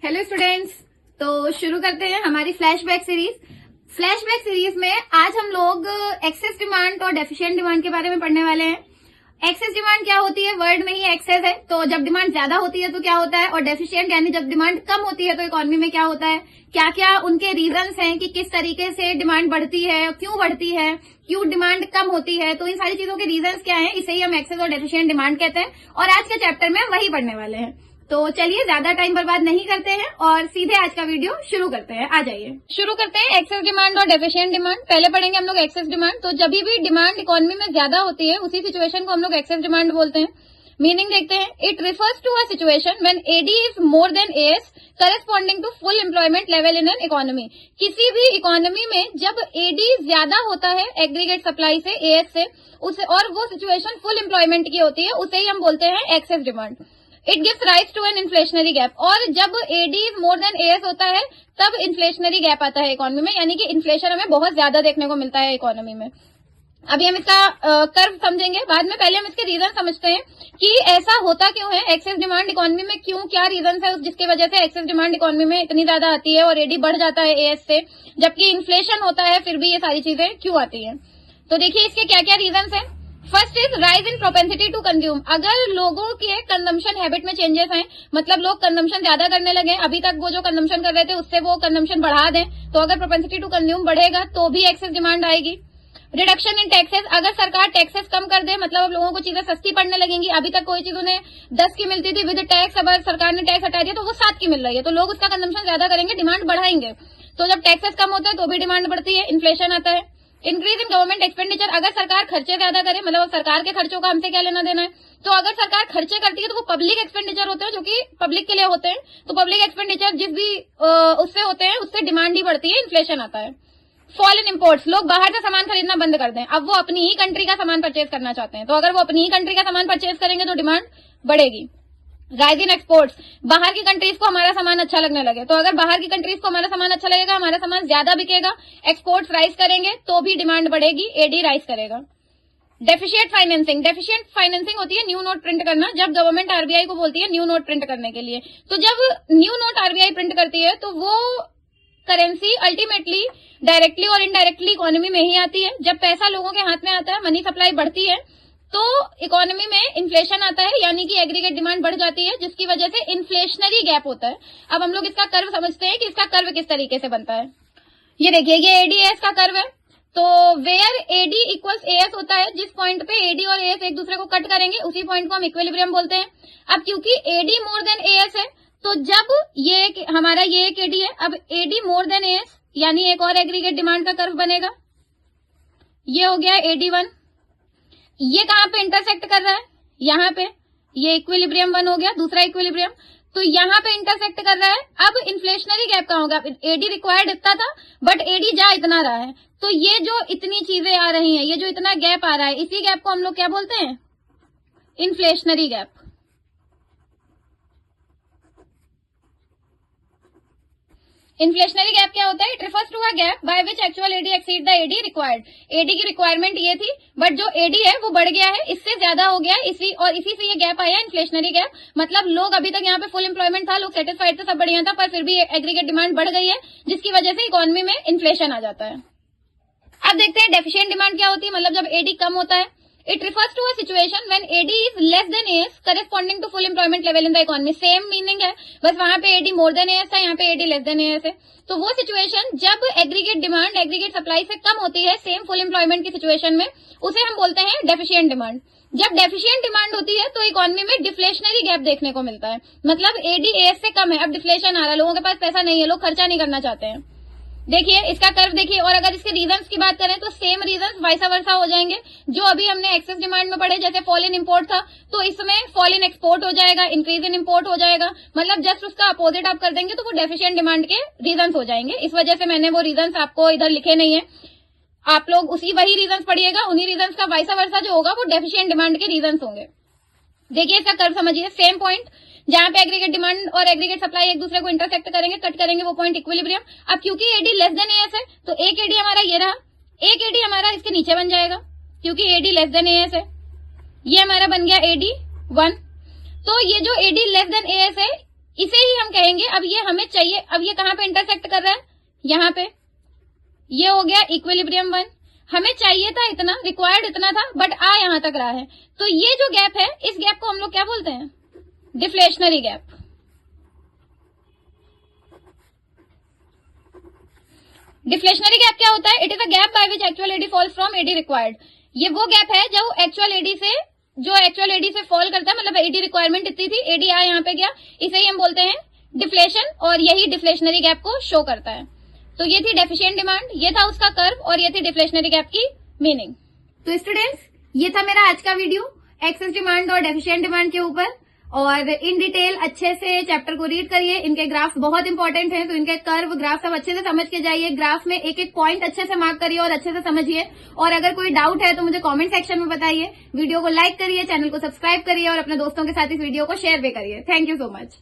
Hello students. तो शुरू करते हैं हमारी फ्लैशबैक सीरीज में आज हम लोग एक्सेस डिमांड और डेफिशिएंट डिमांड के बारे में पढ़ने वाले हैं। एक्सेस डिमांड क्या होती है? वर्ड में ही एक्सेस है, तो जब डिमांड ज्यादा होती है तो क्या होता है, और डेफिशिएंट यानी जब डिमांड कम होती है तो इकोनॉमी में क्या होता है, क्या क्या उनके रीजंस हैं कि किस तरीके से डिमांड बढ़ती है, क्यों बढ़ती है, क्यों डिमांड कम होती है। तो इन सारी चीजों के रीजंस क्या हैं, इसे ही हम एक्सेस और डेफिशिएंट डिमांड कहते हैं और आज के चैप्टर में हम वही पढ़ने वाले हैं। तो चलिए ज्यादा टाइम बर्बाद नहीं करते हैं और सीधे आज का वीडियो शुरू करते हैं। आ जाइए, शुरू करते हैं एक्सेस डिमांड और डेफिशिएंट डिमांड। पहले पढ़ेंगे हम लोग एक्सेस डिमांड। तो जब भी डिमांड इकोनॉमी में ज्यादा होती है उसी सिचुएशन को हम लोग एक्सेस डिमांड बोलते हैं। मीनिंग देखते हैं, it refers to a situation when AD is more than AS corresponding to full employment level in an economy. किसी भी इकोनॉमी में जब एडी ज्यादा होता है एग्रीगेट सप्लाई से, एएस से, उसे, और वो सिचुएशन फुल एम्प्लॉयमेंट की होती है, उसे ही हम बोलते हैं excess demand. It gives rise to an inflationary gap. और जब AD is more than AS होता है तब इन्फ्लेशनरी गैप आता है इकोनॉमी में, यानी कि इन्फ्लेशन हमें बहुत ज्यादा देखने को मिलता है इकोनॉमी में। अभी हम इसका कर्व समझेंगे बाद में, पहले हम इसके रीजन समझते हैं कि ऐसा होता क्यों है, एक्सेस डिमांड इकोनॉमी में क्यों, क्या रीजन है जिसकी वजह से एक्सेस डिमांड इकोनॉमी में इतनी ज्यादा आती है और एडी बढ़ जाता है एएस से, जबकि इन्फ्लेशन होता है फिर भी ये सारी चीजें क्यों आती है। तो देखिए इसके क्या क्या रीजन है। First is rise in propensity to consume. अगर लोगों के कंजम्पशन हैबिट में चेंजेस हैं, मतलब लोग कंजम्पशन ज्यादा करने लगे, अभी तक वो जो कंजम्पशन कर रहे थे उससे वो कंजम्पशन बढ़ा दें, तो अगर प्रोपेंसिटी टू कंज्यूम बढ़ेगा तो भी एक्सेस डिमांड आएगी। रिडक्शन इन टैक्सेस, अगर सरकार टैक्सेस कम कर दे, मतलब अब लोगों को चीजें सस्ती पड़ने लगेंगी। अभी तक कोई चीज उन्हें 10 की मिलती थी विद टैक्स, अब सरकार ने टैक्स हटा दिया तो वो 7 की मिल रही है, तो लोग उसका कंजम्पशन ज्यादा करेंगे, डिमांड बढ़ाएंगे। तो जब टैक्सेस कम होता है तो भी डिमांड बढ़ती है, इन्फ्लेशन आता है। इंक्रीज इन गवर्नमेंट एक्सपेंडिचर, अगर सरकार खर्चे ज्यादा करे, मतलब सरकार के खर्चों का हमसे क्या लेना देना है, तो अगर सरकार खर्चे करती है तो वो पब्लिक एक्सपेंडिचर होते हैं जो कि पब्लिक के लिए होते हैं, तो पब्लिक एक्सपेंडिचर जिस भी उससे होते हैं उससे डिमांड ही बढ़ती है, इन्फ्लेशन आता है। फॉल इन इम्पोर्ट्स, लोग बाहर से सामान खरीदना बंद कर दें, अब वो अपनी ही कंट्री का सामान परचेज करना चाहते हैं, तो अगर वो अपनी ही कंट्री का सामान परचेज करेंगे तो डिमांड बढ़ेगी। राइज इन एक्सपोर्ट्स, बाहर की कंट्रीज को हमारा सामान अच्छा लगने लगे, तो अगर बाहर की कंट्रीज को हमारा सामान अच्छा लगेगा, हमारा सामान ज्यादा बिकेगा, एक्सपोर्ट्स राइज करेंगे तो भी डिमांड बढ़ेगी, एडी राइज करेगा। डेफिशिएंट फाइनेंसिंग, डेफिशिएंट फाइनेंसिंग होती है न्यू नोट प्रिंट करना, जब गवर्नमेंट आरबीआई को बोलती है न्यू नोट प्रिंट करने के लिए, तो जब न्यू नोट आरबीआई प्रिंट करती है तो वो करेंसी अल्टीमेटली डायरेक्टली और इनडायरेक्टली इकोनॉमी में ही आती है। जब पैसा लोगों के हाथ में आता है, मनी सप्लाई बढ़ती है, तो इकोनॉमी में इन्फ्लेशन आता है, यानी कि एग्रीगेट डिमांड बढ़ जाती है, जिसकी वजह से इन्फ्लेशनरी गैप होता है। अब हम लोग इसका कर्व समझते हैं कि इसका कर्व किस तरीके से बनता है। ये देखिए, ये एडीएस का कर्व है। तो वेयर एडी इक्वल्स एएस होता है, जिस पॉइंट पे एडी और एएस एक दूसरे को कट करेंगे उसी पॉइंट को हम इक्विलिब्रियम बोलते हैं। अब क्योंकि एडी मोर देन एएस है, तो जब ये हमारा ये एक एडी है, अब एडी मोर देन एएस यानी एक और एग्रीगेट डिमांड का कर्व बनेगा। ये हो गया एडी1। ये कहां पे इंटरसेक्ट कर रहा है, यहाँ पे, ये इक्विलिब्रियम 1 हो गया, दूसरा इक्विलिब्रियम, तो यहाँ पे इंटरसेक्ट कर रहा है। अब इन्फ्लेशनरी गैप कहां होगा, एडी रिक्वायर्ड इतना था बट एडी जा इतना रहा है, तो ये जो इतनी चीजें आ रही हैं, ये जो इतना गैप आ रहा है, इसी गैप को हम लोग क्या बोलते हैं, इन्फ्लेशनरी गैप। इन्फ्लेशनरी गैप क्या होता है, it refers to a gap by which actual AD exceed the AD required. AD की रिक्वायरमेंट ये थी बट जो एडी है वो बढ़ गया है, इससे ज्यादा हो गया, इसी से ये गैप आया इन्फ्लेशनरी गैप। मतलब लोग अभी तक यहाँ पे फुल एम्प्लॉयमेंट था, लोग सेटिस्फाइड थे, सब बढ़िया था, पर फिर भी एग्रीगेट डिमांड बढ़ गई है, जिसकी वजह से इकोनॉमी में इन्फ्लेशन आ जाता है। अब देखते हैं डेफिशिएंट डिमांड क्या होती है, मतलब जब एडी कम होता है। It refers to a situation when AD is less than AS corresponding to full employment level in the economy. Same meaning है, बस वहां पे AD more than AS था, यहाँ पे AD less than AS है। तो वो सिचुएशन जब एग्रीगेट डिमांड एग्रीगेट सप्लाई से कम होती है सेम फुल एम्प्लॉयमेंट की सिचुएशन में, उसे हम बोलते हैं डेफिशिएंट डिमांड। जब डेफिशिएंट डिमांड होती है तो इकोनॉमी में डिफ्लेशनरी गैप देखने को मिलता है, मतलब एडी एएस से कम है, अब डिफ्लेशन आ रहा है, लोगों के पास पैसा नहीं है, लोग खर्चा नहीं करना चाहते हैं। देखिए इसका कर्व देखिए, और अगर इसके रीजंस की बात करें तो सेम रीजंस वाइसा वर्सा हो जाएंगे जो अभी हमने एक्सेस डिमांड में पढ़े। जैसे फॉल इन इम्पोर्ट था तो इसमें फॉल इन एक्सपोर्ट हो जाएगा, इंक्रीज इन इम्पोर्ट हो जाएगा, मतलब जस्ट उसका अपोजिट आप कर देंगे तो वो डेफिशिएंट डिमांड के रीजंस हो जाएंगे। इस वजह से मैंने वो रीजंस आपको इधर लिखे नहीं है, आप लोग वही रीजंस पढ़िएगा, उन्हीं रीजंस का वाइसा वर्सा जो होगा वो डेफिशिएंट डिमांड के रीजंस होंगे। देखिए इसका कर्व समझिए, सेम पॉइंट जहां पे एग्रीगेट डिमांड और एग्रीगेट सप्लाई एक दूसरे को इंटरसेक्ट करेंगे, कट करेंगे, वो पॉइंट इक्विलिब्रियम। अब क्योंकि एडी लेस देन एएस है तो एक एडी हमारा ये रहा, एक एडी हमारा इसके नीचे बन जाएगा क्योंकि एडी लेस देन एएस है, ये हमारा बन गया एडी1। तो ये जो एडी लेस देन एएस है इसे ही हम कहेंगे अब ये हमें चाहिए, अब ये कहां पे इंटरसेक्ट कर रहा है, यहाँ पे, ये हो गया इक्विलिब्रियम 1। हमें चाहिए था इतना, रिक्वायर्ड इतना था, बट आ यहां तक रहा है, तो ये जो गैप है, इस गैप को हम लोग क्या बोलते हैं, डिफ्लेशनरी गैप। डिफ्लेशनरी गैप क्या होता है, it is a gap by which actual AD falls from AD required. ये वो गैप है जो एक्चुअल एडी से फॉल करता है, मतलब एडी रिक्वायरमेंट इतनी थी, एडी आ यहाँ पे गया, इसे ही हम बोलते हैं डिफ्लेशन, और यही डिफ्लेशनरी गैप को शो करता है। तो ये थी डेफिशिएंट डिमांड, ये था उसका कर्व, और ये थी डिफ्लेशनरी गैप की मीनिंग। तो स्टूडेंट्स, ये था मेरा आज का वीडियो एक्सेस डिमांड और डेफिशिएंट डिमांड के ऊपर, और इन डिटेल अच्छे से चैप्टर को रीड करिए। इनके ग्राफ्स बहुत इंपॉर्टेंट हैं, तो इनके कर्व ग्राफ सब अच्छे से समझ के जाइए। ग्राफ में एक एक पॉइंट अच्छे से मार्क करिए और अच्छे से समझिए। और अगर कोई डाउट है तो मुझे कमेंट सेक्शन में बताइए। वीडियो को लाइक करिए, चैनल को सब्सक्राइब करिए, और अपने दोस्तों के साथ इस वीडियो को शेयर भी करिए। Thank you so much.